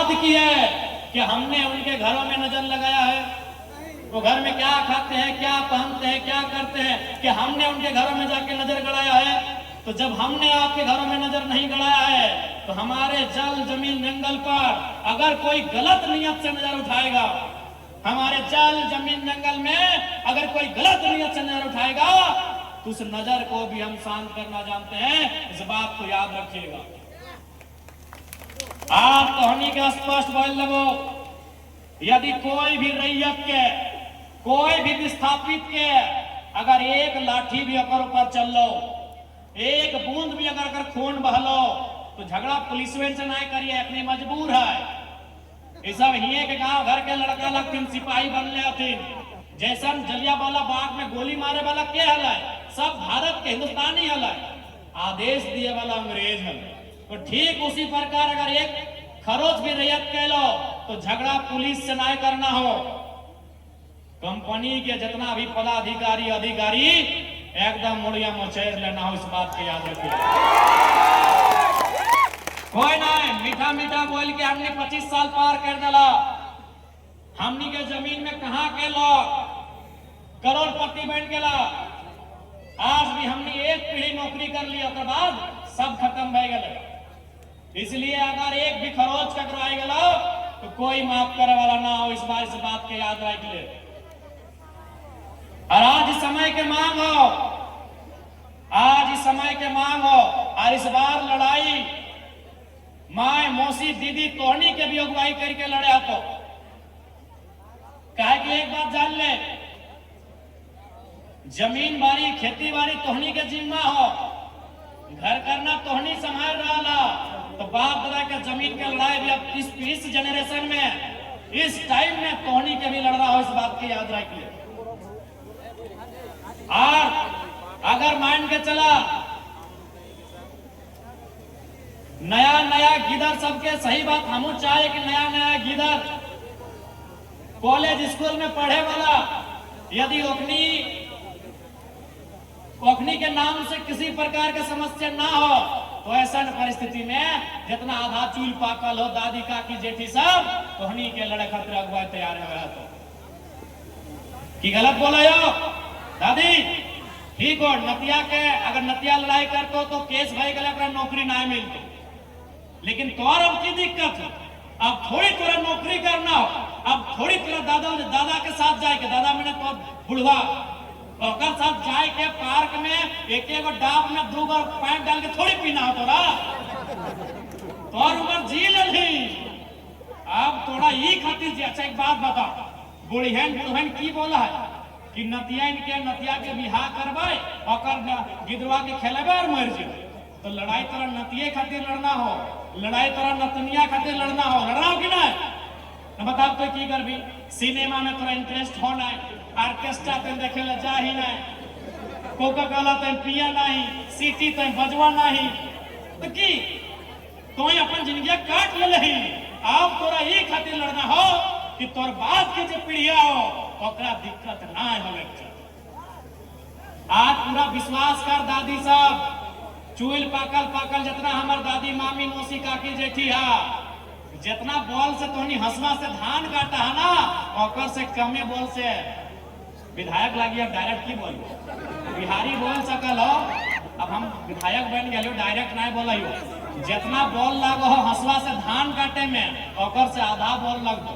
बात की है कि हमने उनके घरों में नजर लगाया है, वो घर में क्या खाते हैं, क्या पहनते हैं, क्या करते हैं, कि हमने उनके घरों में जाके नजर गड़ाया है। तो जब हमने आपके घरों में नजर नहीं गड़ाया है, तो हमारे जल जमीन जंगल पर अगर कोई गलत नियत से नजर उठाएगा, हमारे जल जमीन जंगल में अगर कोई गलत नियत से नजर उठाएगा, तो उस नजर को भी हम शांत करना जानते हैं। इस बात को याद रखिएगा। आप तोहनी के स्पष्ट बोल लगो, यदि कोई भी रैयत के, कोई भी विस्थापित के अगर एक लाठी भी अगर ऊपर चल लो, एक बूंद भी अगर खून बहलो, तो झगड़ा पुलिस से ना करिए, अपनी मजबूर है। ये सब हिये के गांव घर के लड़का लग तीन सिपाही बनले हथिन, जैसन जलियांवाला बाग में गोली मारे वाला के हल है, सब भारत के हिंदुस्तानी हल है, आदेश दिए वाला अंग्रेज हल। तो ठीक उसी प्रकार अगर एक खरोच भी रैयत कह लो, तो झगड़ा पुलिस से ना करना हो। कंपनी के जितना भी पदाधिकारी अधिकारी एकदम मुड़िया मचेर लेना हो, इस बात को याद रखिए। कोई नहीं मीठा मीठा बोल के हमने 25 साल पार कर दिला, हमनी के जमीन में कहा के लोग करोड़पति बन गया। आज भी हमने एक पीढ़ी नौकरी कर ली, उसके बाद सब खत्म हो गए। इसलिए अगर एक भी खरोच ककराई गला, तो कोई माफ करे वाला ना हो, इस बात के याद रख ले। और आज इस समय के मांग हो, आज इस समय के मांग हो, और इस बार लड़ाई माए मौसी दीदी तोहनी के भी अगुवाई करके लड़े तो कहे कि एक बात जान ले, जमीन बाड़ी खेती बाड़ी तोहनी के जिम्मा हो, घर करना तोहनी संभाल रहा। तो बाप दादा के जमीन के लड़ाई भी अब इस जनरेशन में, इस टाइम में तोहनी के भी लड़ रहा हो, इस बात की याद रखिए। और अगर मान के चला नया नया गिदर सबके, सही बात हम चाहे कि नया नया गिदर कॉलेज स्कूल में पढ़े वाला यदि ओखनी के नाम से किसी प्रकार की समस्या ना हो, तो ऐसा परिस्थिति में जितना आधा चूल पाकल हो, दादी काकी जेठी सब तोहनी के लड़े खातिर अगुवाई तैयार है। तो की गलत बोला यो दादी, ठीक हो नतिया के अगर नतिया लड़ाई करतो तो केस भाई गला नौकरी ना मिलती, लेकिन तोर अब की दिक्कत है, अब थोड़ी तोरा नौकरी करना हो, अब थोड़ी तोरा दादा के साथ जाए के, दादा मैंने तो बुढ़वा और साथ जाए के पार्क में एक एक डाब में 2 बार पैंट डाल के थोड़ी पीना हो तोरा, तोर उम्र जी ली। अब थोड़ा ये खातिर जी। अच्छा एक बात बता, बुढ़हन की बोला है कि नतिया के बिहार करबे और गिदवा के खेलेबे और मर जाए। तो लड़ाई तोरा नतिये खातिर लड़ना हो, लड़ाई तोरा नतनिया खातिर लड़ना हो, लड़ना हो कि नहीं? बताओ तो की करबी? सिनेमा में तोरा इंटरेस्ट हो ना, ऑर्केस्ट्रा तो देखे ले जा ही नहीं, कोका कोला तो पिया नहीं, सीटी तो बजवा नहीं, तो की तो अपन जिंदगी काट ले ही। अब तोरा ये खातिर लड़ना हो कि तोर बाप के जो पीढ़िया हो ओकरा दिक्कत ना होवे। आज पूरा विश्वास कर दादी साहब, चूल पाकल पाकल जितना हमार दादी मामी मौसी काकी जेठी है, जितना बोल से तोहनी हंसवा से धान काटा है ना, ओकर से कमे बोल से विधायक लागी। अब डायरेक्ट की बोल, बिहारी बोल सकल हो, अब हम विधायक बन गए, डायरेक्ट नहीं बोला हो। जितना बोल लगो हो हंसवा से धान काटे में, ओकर से आधा बोल लग दो।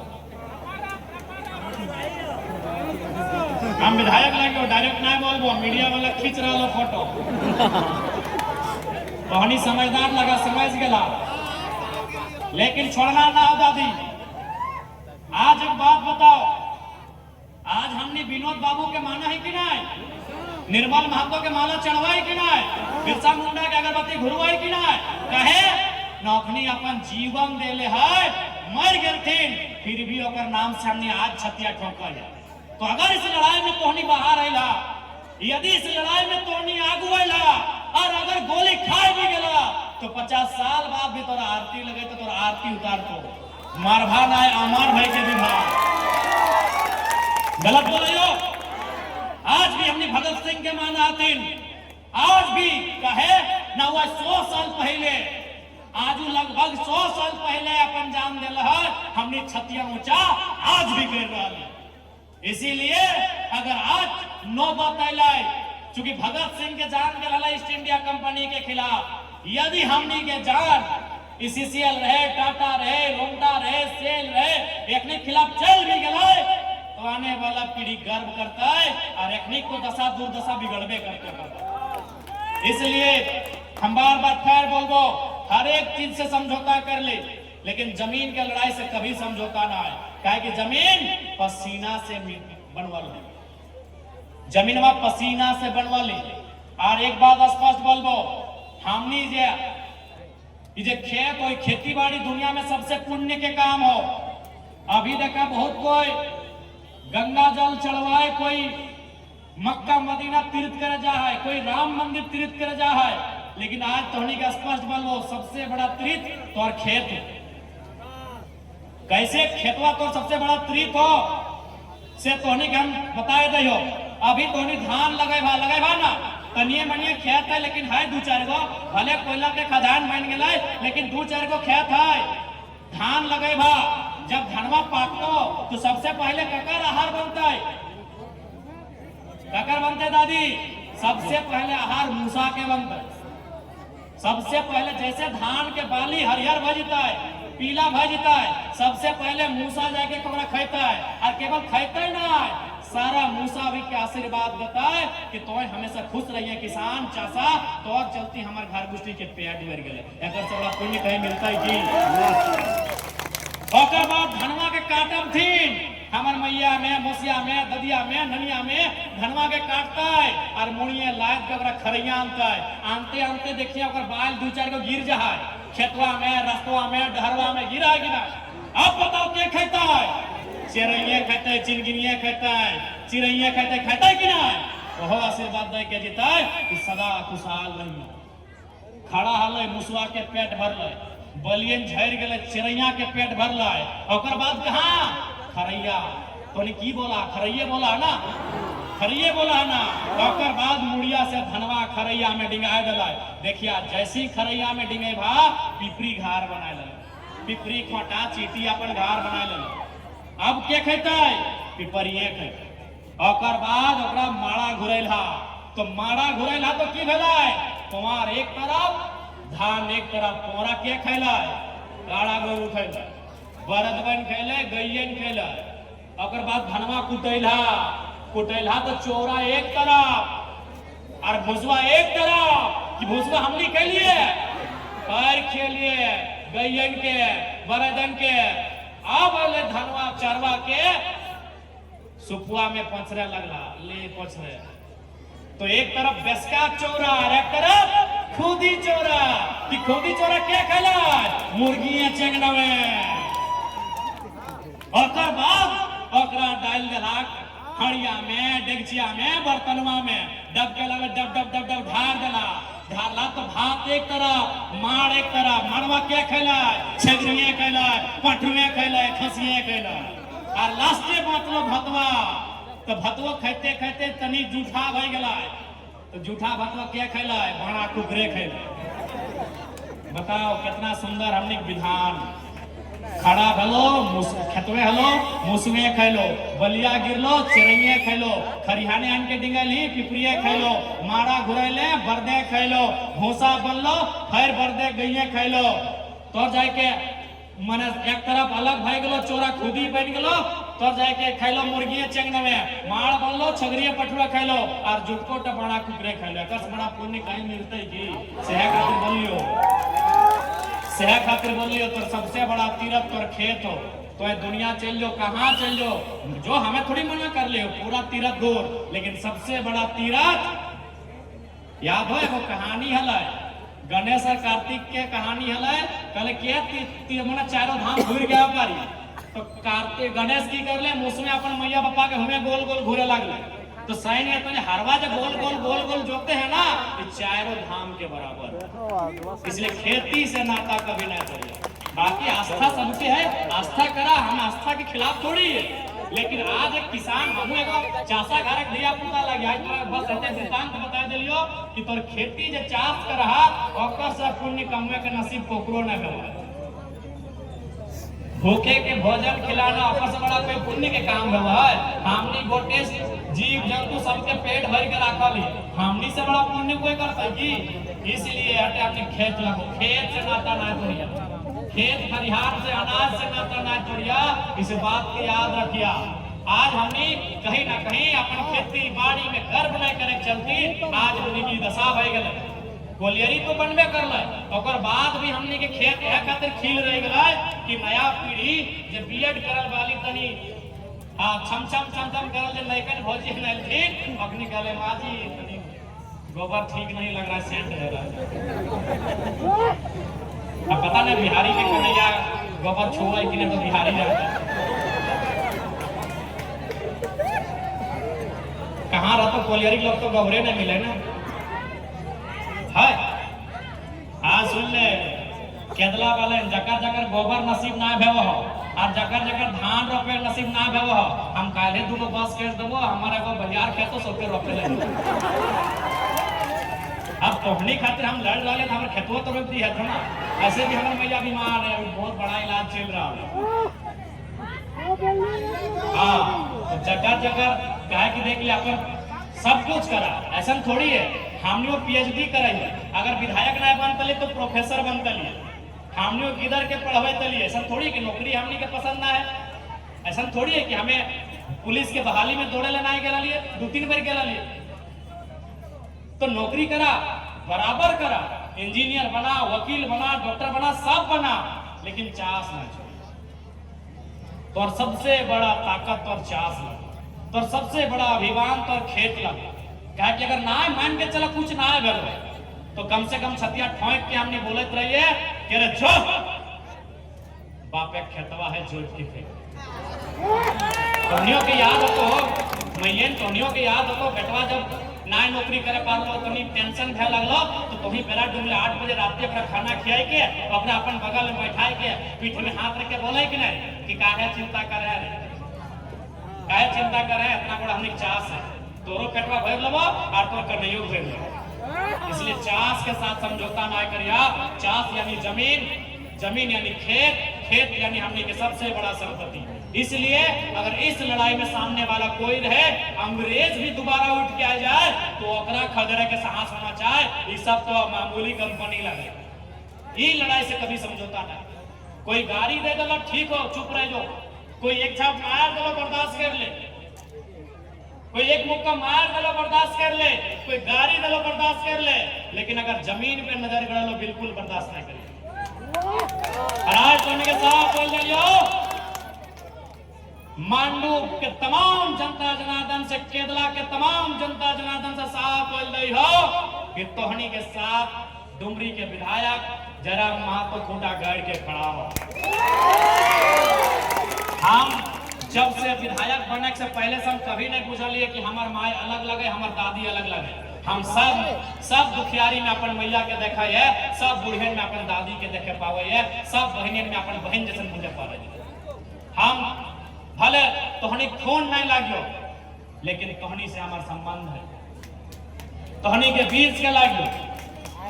हम विधायक लगे डायरेक्ट नहीं बोलबो, मीडिया वाला खींच रहा लो फोटो, तोहनी समझदार लगा, समझ गया, लेकिन छोड़ना ना हो दादी। आज एक बात बताओ, आज हमने विनोद बाबू के माना है कि नहीं? निर्मल महतो के माला चढ़वाई कि नहीं? बिरसा मुंडा के अगरबत्ती घुरवाई कि नहीं? कहे नौकरी अपन जीवन देले है, मर गए फिर भी ओकर नाम से हमने आज छतिया ठोका है। तो अगर इस लड़ाई में तोहनी बाहर आइला, यदि इस लड़ाई में तोहनी आगू आइला और अगर गोली खाए भी गला, तो 50 साल बाद भी तोरा आरती लगे तो तोरा आरती उतार तो मारभा ना अमर भाई के विभाग। गलत बोलो। आज भी हमने भगत सिंह के माना आतीन, आज भी कहे ना हुआ 100 साल पहले, आज लगभग 100 साल पहले अपन जान दिल है हमने छतिया ऊंचा आज भी कर रहा है। इसीलिए अगर आज नौबत आए, चूंकि भगत सिंह के जान के लड़ा ईस्ट इंडिया कंपनी के खिलाफ, यदि हमने के जान सीसीएल रहे, टाटा रहे, लोंडा रहे, सेल रहे, एक खिलाफ चल भी गए तो आने वाला पीढ़ी गर्व करता है और एक को दशा दुर्दशा बिगड़बे करते। इसलिए हम बार बार फिर बोलबो, हर एक चीज से समझौता कर ले, लेकिन जमीन के लड़ाई से कभी समझौता ना है। काहे कि जमीन पसीना से बनवल है, जमीनवा पसीना से बनवल है। और एक बात स्पष्ट बोलबो, हमनी जे खेत हो, खेती बाड़ी दुनिया में सबसे पुण्य के काम हो। अभी देखा बहुत कोई गंगा जल चढ़वाए, कोई मक्का मदीना तीर्थ करे जा है, कोई राम मंदिर तीर्थ करे जा है, लेकिन आज तोहनी का स्पष्ट बोलो, सबसे बड़ा तीर्थ तो और खेत हो। कैसे खेतवा तो सबसे बड़ा तीर्थ हो से तोहनी के हम बताए दे हो। अभी तोहनी धान लगाए भा ना, तनिए मनिए खेत है, लेकिन है दू चार गो, भले कोयला के खदान बन गए, लेकिन दू चार गो खेत है। धान लगे भा, जब धनवा पाकतो तो सबसे पहले ककर आहार बनता है, ककर बनते दादी, सबसे पहले आहार मूसा के बनता है। सबसे पहले जैसे धान के बाली हरिहर भजता है, पीला भजता है, सबसे पहले मूसा जाके कमरा खाता है, और केवल खाता ही ना है, सारा मूसा भी के आशीर्वाद देता है कि तो हमेशा खुश रहिए किसान चाचा, तो और चलती हमारे घर गुष्टी के पेट भर गए। एक से बड़ा पुण्य कहीं मिलता है कि ओकर बाद धनवा के काटम थी हमर मैया में, मोसिया में, ददिया में, ननिया में धनवा के काटता है और मुड़िए लाद के ओकरा खरैया आनता है। आनते आनते देखिए ओकर बाल दू चार गो गिर जा है, खेतवा में, रस्तवा में, डहरवा में गिरा। अब बताओ क्या खाता है? चिड़ैया खाता है, चिनगिनिया खाता है, चिड़ैया खाता है कि ना? ओहो आशीर्वाद दे के जीता है कि सदा खुशहाल रही। खड़ा हल मुसवा के पेट भरल, बलियन झड़ गए, चिड़ैया के पेट भरल। ओकर बाद कहाँ खरैया, तो की बोला? खरैये बोला ना, खरैये बोला ना। ओकर बाद मुड़िया से धनवा खरैया में डिंगा दिला। देखिया जैसी खरैया में डिंगे भा, पिपरी घार बना ले, पिपरी खोटा चीटी अपन घार बना ले। अब के खाता है? पिपरिये खाता। ओकर बाद ओकरा माड़ा घुरेला, तो माड़ा घुरेला तो की भेला? कुमार एक तरफ, धान एक तरफ। पोरा के खैला? काड़ा गो उठैला, बरदबन खैले, गैयन खैला। ओकर बाद धनवा कुटैला, कुटैला तो चोरा एक तरफ और भुसवा एक तरफ। कि भुसवा हमनी के लिए पैर खेलिए, गैयन के, बरदन के। अब ले धनवा चरवा के सुपुआ में पछरे लगला, ले पछरे। तो एक तरफ बेसका चोरा और एक तरफ खुदी चोरा। कि खुदी चोरा क्या खैला? मुर्गी चेंगना में। ओकर बाद ओकरा डाल देला हड़िया में, डेगचिया में, बर्तनवा में, डब के लगे डब डब डब डब ढार देला। ढारला तो भात एक तरफ, माड़ एक तरफ। माड़वा क्या खैला? छेगरिये खैला, पठुए खैला, खसिये खैला। और लास्टे बातलो भतवा। तो भतवा खाते खाते तनी जूठा भई गेला, तो जूठा भतवा क्या खैला? भाड़ा कुकरे खैला। बताओ कितना सुंदर हमने विधान। खड़ा भलो, खेतवे हलो, मुसवे खैलो, बलिया गिरलो, चिड़ैये खैलो, खरिहाने आन के डिंगली, पिपरिये खैलो, माड़ा घुरैले, बरदे खैलो, भूसा बनलो, फिर बरदे गइये खैलो। तो जाके मने एक तरफ अलग भई गेलो, चोरा खुदी बन गेलो। तो जाके खैलो मुर्गिये चेंगना में, माड़ बनलो, छगरिये पठुआ खैलो और जुटको टपड़ा कुकरे खैलो। एकस बड़ा पुण्य कहीं मिलते की? सेह खातिर बोलियो, सेह खातिर बोलियो। तो सबसे बड़ा तीर्थ तोर खेत हो। तो ये दुनिया चल जो, कहाँ चल जो, जो हमें थोड़ी मना कर लियो, पूरा तीर्थ दूर। लेकिन सबसे बड़ा तीर्थ याद हो, वो कहानी हल गणेश और कार्तिक के कहानी हल। कल के मना चारों धाम घूर गया पारी। तो कार्तिक गणेश की कर ले, मुसमें अपन मैया बापा के हमें गोल गोल घूरे लगले। तो सैन अपने हरवा जो गोल गोल जोते हैं ना, ये चारों धाम के बराबर। इसलिए खेती से नाता कभी ना चाहिए। बाकी आस्था सबके है, आस्था करा, हम आस्था के खिलाफ थोड़ी है। लेकिन आज एक किसान हमू एगो चासा घर दिया पुता लगे, बस ऐसे सिद्धांत बता दिलियो कि तोर खेती जे चास करहा, ओकर से पुण्य कमवे के नसीब कोकरो न भेल। भूखे के भोजन खिलाना आपस से बड़ा कोई पुण्य के काम है। हमनी गोटे जीव जंतु सबके पेट भर के रखल है, हमनी से बड़ा पुण्य कोई करता की? इसलिए हटे अपने खेत लगो, खेत से नाता ना तोड़िया, खेत खलिहान से अनाज से नाता ना तोड़िया। इस बात की याद रखिया। आज हमने कहीं ना कहीं अपन खेती बाड़ी में गर्व नहीं करे चलती, आज हमनी की दशा भई गले। कोलियरी तो बनबे करले, ओकर बाद भी हमनी के खेत है खातिर खिल रह गए कि नया पीढ़ी जे बीएड करल वाली तनी छम छम करल जे लइकन भौजी नहीं ठीक अपनी कहले माजी तनी गोबर ठीक नहीं लग रहा, सेंट है रहा। अब पता नहीं बिहारी के कन्हैया गोबर छुआ कि नहीं, तो बिहारी रहता कहाँ रहता। कोलियरी लोग तो गोबरे नहीं मिले ना है। आज सुन ले केदला वाले जकर जकर गोबर नसीब ना भेव हो और जकर जकर धान रोपे नसीब ना भेव हो, हम काले दुगो बस कर देबो, हमारे को बजार खेतो सबके रोपे ले। अब तोहनी खातिर हम लड़ रहे हमारे खेतों तो रोप दी है ना। ऐसे भी हमारे मैया बीमार है, बहुत बड़ा इलाज चल रहा है। हाँ तो जगह जगह कहे कि देख लिया अपन सब कुछ करा, ऐसा थोड़ी है। हमने वो पीएचडी कराई, अगर विधायक ना बन तली तो प्रोफेसर बन तली। हमने वो किधर के पढ़वे तली, ऐसा थोड़ी कि नौकरी हमने के पसंद ना है। ऐसा थोड़ी है कि हमें पुलिस के बहाली में दौड़े लेना के लिए 2-3 बार के लिए तो नौकरी करा, बराबर करा, इंजीनियर बना, वकील बना, डॉक्टर बना, सब बना, लेकिन चास ना छोड़। तो सबसे बड़ा ताकत और चास लगा, तो सबसे बड़ा अभिमान तो खेत लगा। क्या कि अगर ना मान के चला कुछ ना घर तो कम से कम छतिया ठोंक के हमने बोलत रहिए कि अरे जो बापे खेतवा है जोत की फेंक। तोनियों के याद हो तो मैयन तोनियों के याद हो तो बेटवा जब ना नौकरी करे पार लो तो टेंशन भे लगलो तो तुम्ही बेरा डुमले 8 बजे रात के अपना खाना खियाई के अपना अपन बगल में बैठाई के पीठ में हाथ रख के बोले कि नहीं कि काहे चिंता करे रे, काहे चिंता करे, इतना बड़ा हमने चास है, तोरो पेटवा भर लेबो और तोर कन्हैयो भर लेबो। इसलिए चास के साथ समझौता ना करिया। चास यानी जमीन, जमीन यानी खेत, खेत यानी हमने के सबसे बड़ा संपत्ति। इसलिए अगर इस लड़ाई में सामने वाला कोई रहे, अंग्रेज भी दोबारा उठ के आ जाए तो ओकरा खदरे के साहस होना चाहे। ये सब तो मामूली कंपनी लगे, ये लड़ाई से कभी समझौता नहीं। कोई गाड़ी दे दो ठीक हो चुप रह जाओ, कोई एक छाप मार दो बर्दाश्त कर ले, कोई एक मुक्का मार दलो बर्दाश्त कर ले, कोई गाड़ी दलो बर्दाश्त कर ले, लेकिन अगर जमीन पे नजर गड़ा लो बिल्कुल बर्दाश्त नहीं करेगा। आज तो के साथ बोल दियो मांडू के तमाम जनता जनार्दन से, केदला के तमाम जनता जनार्दन से साफ बोल रही हो कि तोहनी के साथ डुमरी के विधायक जरा महतो खूंटा गाड़ के खड़ा हो। हम जब से विधायक बनने से पहले से हम कभी नहीं पूछलिए कि हमार माय अलग लगे, हमार दादी अलग लगे। हम सब दुखियारी में अपन मैया के देखा है, सब बुढ़ियन में अपन दादी के देखे पावे है, सब बहनियन में अपन बहन जैसे मुझे पावे। हम भले तोहनी खून नहीं लागियो, लेकिन तोहनी से हमार संबंध है, तोहनी के बीच के लागियो,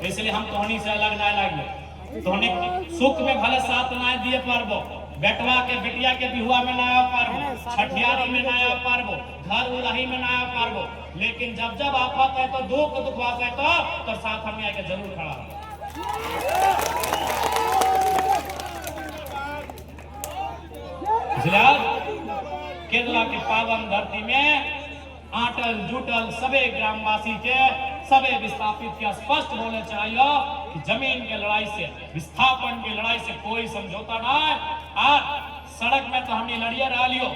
इसलिए हम तोहनी से अलग नहीं लागियो। तोहनी सुख में भले साथ नहीं दिए पारबो, बेटवा के बिटिया के बिहुआ में ना आ पारबो, छठियारी में ना आ पारबो, घर उलाही में ना आ पारबो, लेकिन जब जब आफत है तो दुख है तो साथ हमें आके जरूर खड़ा हो। केरला की पावन धरती में आटल जुटल सबे ग्रामवासी के सबे विस्थापित के स्पष्ट बोले चाहिए कि जमीन के लड़ाई से, विस्थापन की लड़ाई से कोई समझौता ना है। आज सड़क में तो हमने लड़िए रहा लियो,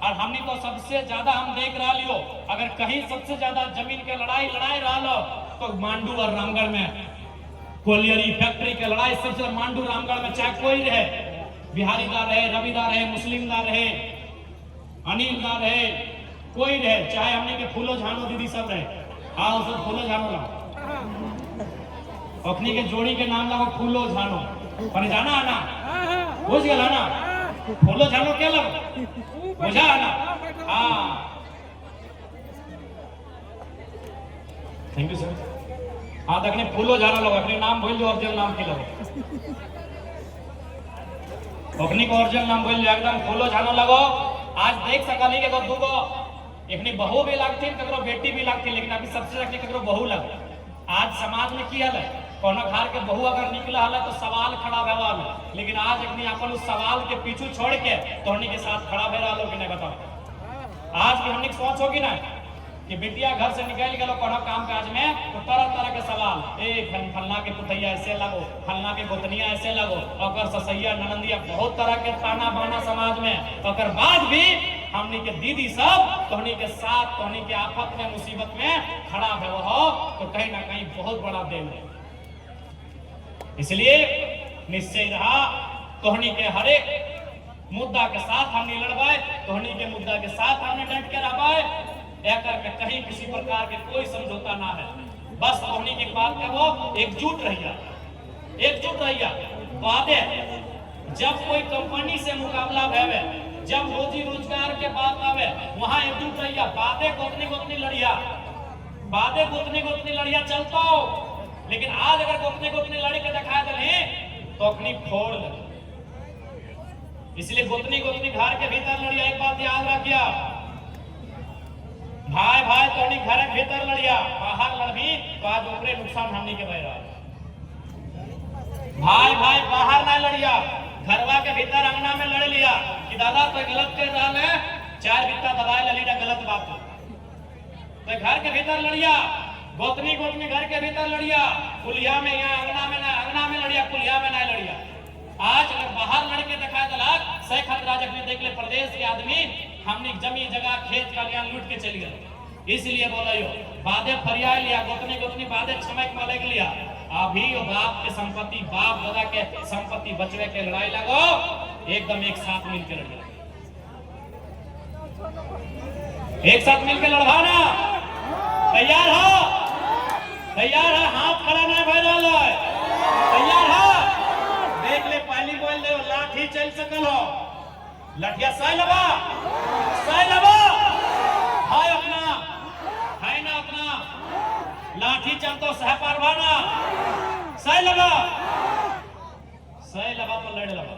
और हमने तो सबसे ज्यादा हम देख रहा लियो, अगर कहीं सबसे ज्यादा जमीन के लड़ाई रहा लो तो मांडू और रामगढ़ में कोलियरी फैक्ट्री के लड़ाई सबसे मांडू रामगढ़ में चाहे कोई रहे, बिहारी दा रहे, रविदा रहे, मुस्लिम दा रहे, अनिल दा रहे, कोई रहे, चाहे हमने के फूलो झानो दीदी सब रहे। हाँ सब फूलो झानो लाओ, अखनी के जोड़ी के नाम लगाओ फूलो झानो, पर जाना आना बुझ गया ना, फूलो झानो क्या लग बुझा आना। हाँ थैंक यू सर। हाँ देखने फूलो झानो लोग अपने नाम भूल जो और जो नाम के लोग ओखनी को ओरिजिनल नाम बोल एकदम फूलो झानो लगो। आज देख सकली के दूगो एखनी बहू भी लगती ककरो बेटी भी लगती, लेकिन अभी सबसे ज्यादा ककरो बहू लगे। आज समाज में की हल है कोनो घर के बहू अगर निकला हल तो सवाल खड़ा भे वाल, लेकिन आज एखनी अपन उस सवाल के पीछू छोड़ के तोहनी के साथ खड़ा भे रहा कि नहीं बताओ। आज भी हमने सोच होगी ना कि बेटिया घर से निकल गलो कोनो काम काज में तो तरह तरह के सवाल, ए फलना के पुतैया ऐसे लगो, फलना के गोतनिया ऐसे लगो, और ससैया ननंदिया, बहुत तरह के ताना बाना समाज में। और बाद भी हमनी के दीदी सब तोहनी के साथ तोहनी के आफत में मुसीबत में खड़ा भे हो तो कहीं ना कहीं बहुत बड़ा देन है। इसलिए निश्चय रहा तोहनी के हर एक मुद्दा के साथ हमने लड़वाए, तोहनी के मुद्दा के साथ हमने डट के रहवाए, करके कहीं किसी प्रकार के कोई समझौता ना है। बस तोहनी की बात है वो एकजुट रहिया, एकजुट रहिया। वादे जब कोई कंपनी से मुकाबला भेवे, जब रोजी रोजगार के बात आवे वहां एकजुट रहिया। बातें गोतनी गोतनी लड़िया, बातें गोतनी गोतनी लड़िया चलता हो, लेकिन आज अगर गोतनी गोतनी लड़ी के दिखा दे तो अपनी फोड़ लगे। इसलिए गोतनी गोतनी घर के भीतर लड़िया। एक बात याद रखिया, भाई भाई तोहनी घर के भीतर लड़िया, बाहर लड़बी तो आज ऊपरे नुकसान हमनी के बह रहा। भाई भाई बाहर ना लड़िया, घरवा के भीतर अंगना में लड़ लिया कि दादा तो गलत कर रहा है, 4 बित्ता दबाए ले लीडा गलत बात है। तो घर के भीतर लड़िया, गोतनी गोतनी घर के भीतर लड़िया, कुलिया में यहाँ अंगना में लड़िया, कुलिया में ना लड़िया। आज अगर बाहर लड़के दिखा दलाक शेख राज अपने देख ले प्रदेश के आदमी हमने जमी जगह खेत खलियान लूट के चली गए। इसलिए बोलो बादे फरिया लिया, गोतनी गोतनी बादे छमक में लग लिया। अभी बाप के संपत्ति, बाप दादा के संपत्ति बचवे के लड़ाई लगो, एकदम एक साथ मिलकर लड़ो, एक साथ मिलकर लड़वाना। तैयार हो? तैयार है? हाथ खड़ा नहीं भर रहा है, तैयार है? देख ले पहली बोल दे लाठी चल सकल हो, लठिया सही लबा, सही लबा, हाय अपना है ना अपना लाठी चलतो सह पारवाना, सही लबा, सही लबा तो लड़ लबा।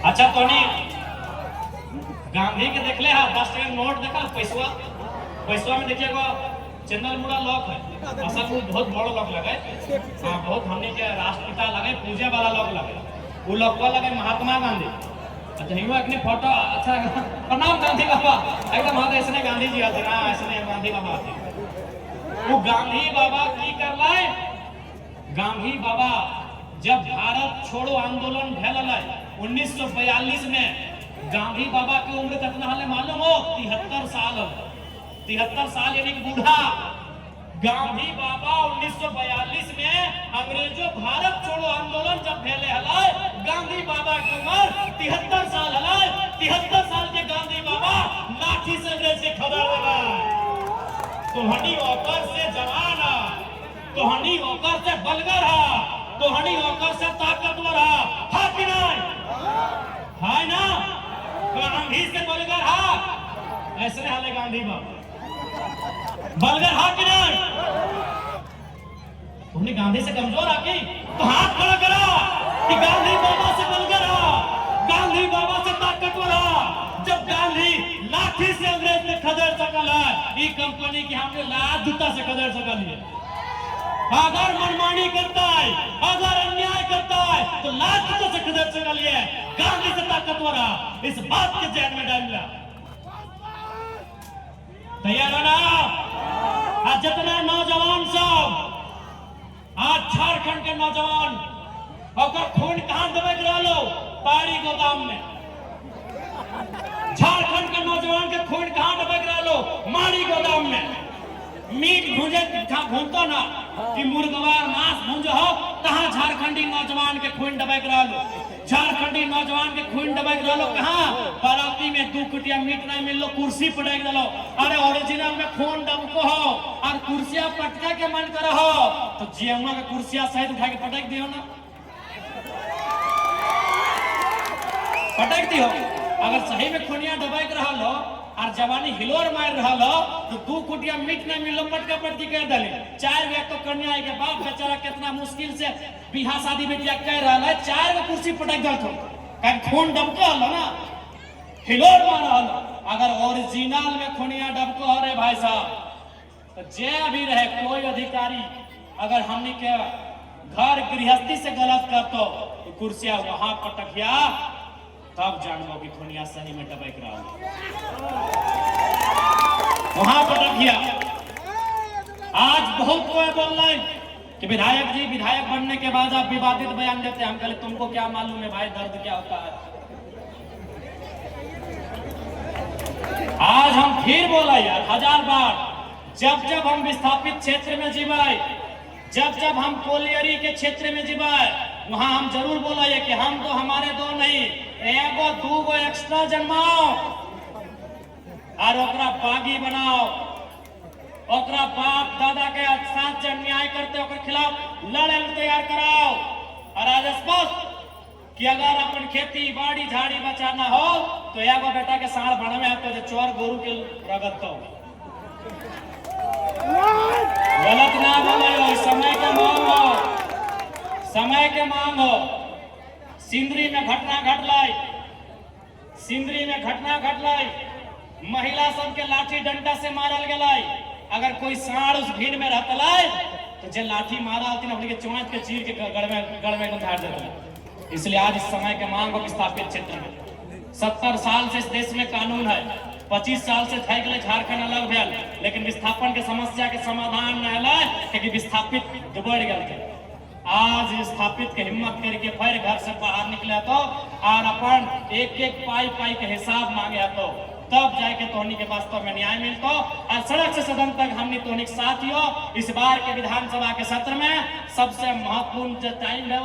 अच्छा तो नहीं गांधी के देख ले, हाँ 10 टका नोट देखा, पैसवा में देखिएगा चंदल मुड़ा लोग है, असल में बहुत बड़ो लोग लगे, बहुत हमने के राष्ट्रपिता लगे, पूजे वाला लोग लगे, वो लोग लगे महात्मा गांधी। अच्छा हिंगो अपने फोटो, अच्छा प्रणाम गांधी बाबा, एकदम हाँ ऐसे गांधी जी आते ना, ऐसे गांधी बाबा आते। वो गांधी बाबा की कर लाए, गांधी बाबा जब भारत छोड़ो आंदोलन भेल 1942 में, गांधी बाबा की उम्र कितना हाल मालूम हो? 73 साल। 73 साल यानी बूढ़ा। गांधी बाबा 1942 में अंग्रेजों भारत छोड़ो आंदोलन जब फैले हलाए, गांधी बाबा की उम्र 73 साल हलाए। 73 साल के गांधी बाबा लाठी से अंग्रेज से खबर लगा, तोहनी ओकर से जवान, तोहनी ओकर से बलगर है, तोहनी ओकर से ताकतवर है कि नहीं? है ना? गांधी से बलगर है, ऐसे हाले गांधी बाबा बलगर हा कि नहीं? तुमने गांधी से कमजोर आके तो हाथ खड़ा करा कि गांधी बाबा से बलगर हा, गांधी बाबा से ताकतवर हा। जब गांधी लाठी से अंग्रेज ने खदेड़ सकल है, ये कंपनी की हमने लात जूता से खदेड़ सकल है। अगर मनमानी करता है, अगर अन्याय करता है तो लात जूता से खदेड़ सकल है, गांधी से ताकतवर हा। इस बात के जहन में डाल लिया। तैयार हो ना? आज जितने नौजवान सब, आज झारखंड के नौजवान और खून कहां दबेक रहा लो? पारी गोदाम में। झारखंड के नौजवान के खून कहां दबेक रहा लो? मारी गोदाम में। मीट भूंजे भूनतो ना कि मुर्गवा मांस भूंजो हो, कहां झारखंडी नौजवान के खून दबेक रहा लो? झारखंडी नौजवान के खून दबेक रहा लो कहां? बाराती में 2 कुटिया मीट नहीं मिल लो, कुर्सी पटक दलो। अरे ओरिजिनल में खून दबको हो और कुर्सिया पटका के मन करो हो तो जीएमओ के कुर्सिया सहित उठा के पटक दियो ना, पटक दियो। अगर सही में खूनिया दबेक रहा लो और जवानी हिलोर मार रहा हो तो 2 कुटिया मीट न मिलो पटका पटकी कर दले। 4 व्यक्ति तो कन्या के बाप बेचारा कितना मुश्किल से बिहा शादी बेटिया कर रहा है, 4 गो कुर्सी पटक गल थो काहे खून डबको हलो ना, हिलोर मार हलो। अगर ओरिजिनल में खूनिया डबको हो रे भाई साहब तो जे भी रहे कोई अधिकारी अगर हमनी के घर गृहस्थी से गलत करतो तो कुर्सिया वहां पटकिया तब जानबो कि खुनिया सही में डबक रहा वहां पटकिया। आज बहुत कोई बोल रहे कि विधायक जी विधायक बनने के बाद आप विवादित बयान देते हैं। हम कहले तुमको क्या मालूम है भाई दर्द क्या होता है। आज हम फिर बोला यार 1000 बार, जब जब हम विस्थापित क्षेत्र में जीवाए, जब जब हम कोलियरी के क्षेत्र में जीवाए, वहां हम जरूर बोला है कि हम तो हमारे 2 नहीं 1 2 गो एक्स्ट्रा जन्माओ और ओकरा बागी बनाओ, ओकरा बाप दादा के साथ जो अन्याय करते ओकर खिलाफ लड़े तैयार कराओ। और आज स्पष्ट कि अगर अपन खेती बाड़ी झाड़ी बचाना हो तो 1 बेटा के साढ़ बनवे आते जो चोर गोरू के रगत तो गलत ना बोले। समय के मांग हो, समय के मांग हो। सिंदरी में घटना घटलाई, सिंदरी में घटना घटलाई, महिला सबके लाठी डंडा से मारल गलाई। अगर कोई साढ़ उस भीड़ में रहतलाई तो जे लाठी मारा हथिन अपने के चोंच के चीर के गड़ में उधार देते। इसलिए आज इस समय के मांग हो विस्थापित क्षेत्र में 70 साल से इस देश में कानून है, 25 साल से थे गए झारखंड अलग भेल, लेकिन विस्थापन के समस्या के समाधान न है क्योंकि विस्थापित बढ़ गए। आज विस्थापित के हिम्मत करके फिर घर से बाहर निकले तो और अपन एक पाई के हिसाब मांगे तो तब जाके तोहनी के वास्तव में न्याय मिलतो। और सड़क से सदन तक हमने तोहनी के साथ हो। इस बार के विधानसभा के सत्र में सबसे महत्वपूर्ण जो टाइम है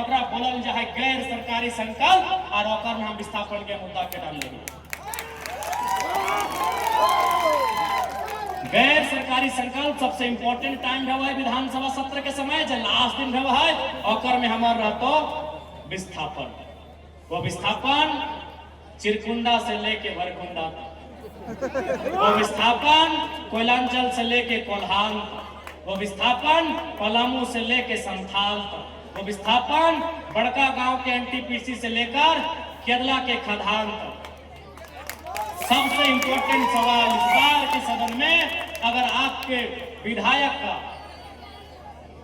ओकरा बोलल जाए गैर सरकारी संकल्प और ओकर में हम विस्थापन के मुद्दा के डाल लेंगे। गैर सरकारी संकल्प सबसे इम्पोर्टेंट टाइम है विधानसभा सत्र के समय जो लास्ट दिन है ओकर में हमार रहतो विस्थापन। वो विस्थापन चिरकुंडा से लेके वरकुंडा तक, वो विस्थापन कोयलांचल से लेके कोल्हान तक, वो विस्थापन पलामू से लेके संथाल तक, वो विस्थापन बड़का गांव के एनटीपीसी से लेकर केरला के खदान तक। सबसे इम्पोर्टेंट सवाल इस बार के सदन में अगर आपके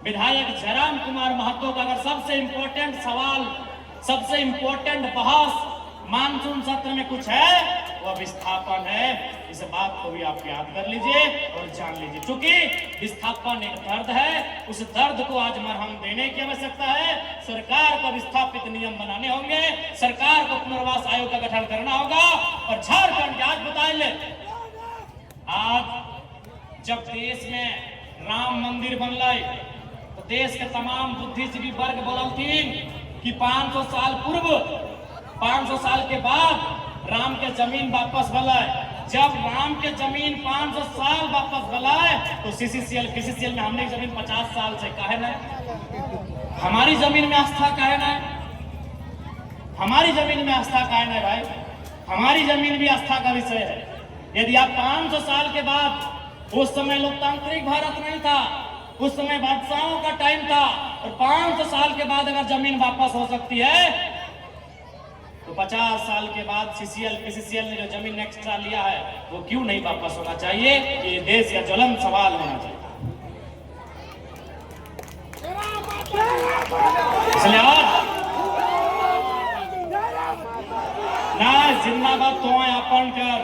विधायक जयराम कुमार महतो का अगर सबसे इम्पोर्टेंट सवाल, सबसे इम्पोर्टेंट बहस मानसून सत्र में कुछ है वो विस्थापन है। इस बात को भी आप याद कर लीजिए और जान लीजिए। क्योंकि विस्थापन एक दर्द है, उस दर्द को आज मरहम देने की आवश्यकता है। सरकार को विस्थापित नियम बनाने होंगे, सरकार को पुनर्वास आयोग का गठन करना होगा। और झारखंड आज बताए ले, आज जब देश में राम मंदिर बनल तो देश के तमाम बुद्धिजीवी वर्ग बोलथिन कि 500 साल पूर्व 500 साल के बाद राम के जमीन वापस भलाए। जब राम के जमीन 500 साल वापस भलाए तो बीसीसीएल में हमने जमीन 50 साल से काहे ना, हमारी जमीन में आस्था काहे ना, हमारी जमीन में आस्था काहे ना भाई, हमारी जमीन भी आस्था का विषय है। यदि आप 500 साल के बाद, उस समय लोकतांत्रिक भारत नहीं था, उस समय बादशाहों का टाइम था, और 500 साल के बाद अगर जमीन वापस हो सकती है तो 50 साल के बाद पीसीसीएल ने जो जमीन एक्स्ट्रा लिया है वो क्यों नहीं वापस होना चाहिए? ये देश का ज्वलंत सवाल होना चाहिए। इसलिए ना जिंदाबाद तो अपन कर